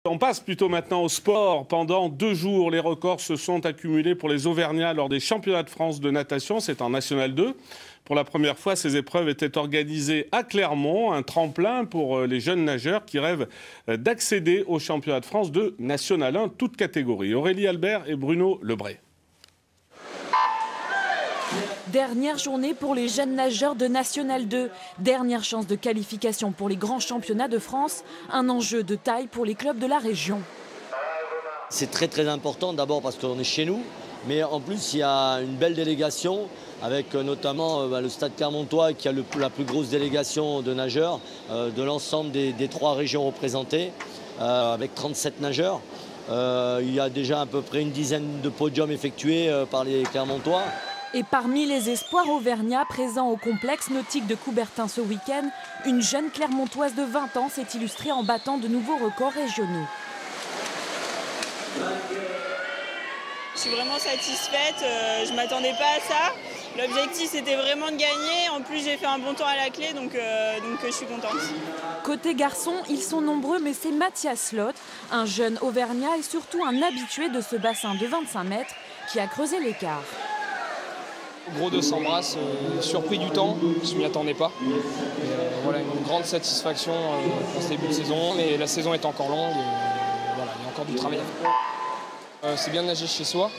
On passe plutôt maintenant au sport. Pendant 2 jours, les records se sont accumulés pour les Auvergnats lors des championnats de France de natation. C'est en National 2. Pour la première fois, ces épreuves étaient organisées à Clermont, un tremplin pour les jeunes nageurs qui rêvent d'accéder aux championnats de France de National 1, toutes catégories. Aurélie Albert et Bruno Lebray. Dernière journée pour les jeunes nageurs de National 2. Dernière chance de qualification pour les grands championnats de France. Un enjeu de taille pour les clubs de la région. C'est très important, d'abord parce qu'on est chez nous, mais en plus il y a une belle délégation avec notamment le Stade Clermontois qui a la plus grosse délégation de nageurs de l'ensemble des 3 régions représentées, avec 37 nageurs. Il y a déjà à peu près une dizaine de podiums effectués par les Clermontois. Et parmi les espoirs auvergnats présents au complexe nautique de Coubertin ce week-end, une jeune Clermontoise de 20 ans s'est illustrée en battant de nouveaux records régionaux. Je suis vraiment satisfaite, je ne m'attendais pas à ça. L'objectif c'était vraiment de gagner, en plus j'ai fait un bon temps à la clé donc je suis contente. Côté garçons, ils sont nombreux mais c'est Mathias Lott, un jeune auvergnat et surtout un habitué de ce bassin de 25 mètres qui a creusé l'écart. Gros 200 brasses, surpris du temps, je ne m'y attendais pas. Voilà, une grande satisfaction pour ce début de saison, mais la saison est encore longue et voilà, il y a encore du travail à faire. C'est bien de nager chez soi,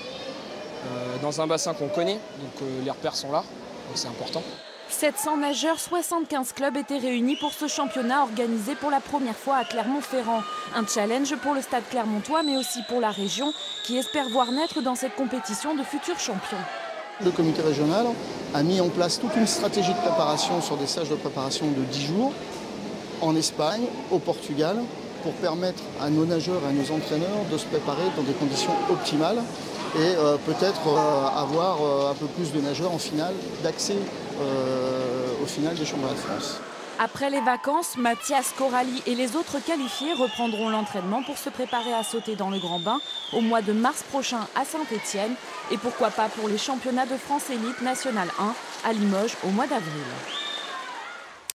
dans un bassin qu'on connaît, donc les repères sont là, donc c'est important. 700 nageurs, 75 clubs étaient réunis pour ce championnat organisé pour la première fois à Clermont-Ferrand. Un challenge pour le stade clermontois, mais aussi pour la région, qui espère voir naître dans cette compétition de futurs champions. Le comité régional a mis en place toute une stratégie de préparation sur des stages de préparation de 10 jours en Espagne, au Portugal, pour permettre à nos nageurs et à nos entraîneurs de se préparer dans des conditions optimales et peut-être avoir un peu plus de nageurs en finale, d'accès au final des championnats de France. Après les vacances, Mathias, Coralie et les autres qualifiés reprendront l'entraînement pour se préparer à sauter dans le grand bain au mois de mars prochain à Saint-Étienne et pourquoi pas pour les championnats de France élite National 1 à Limoges au mois d'avril.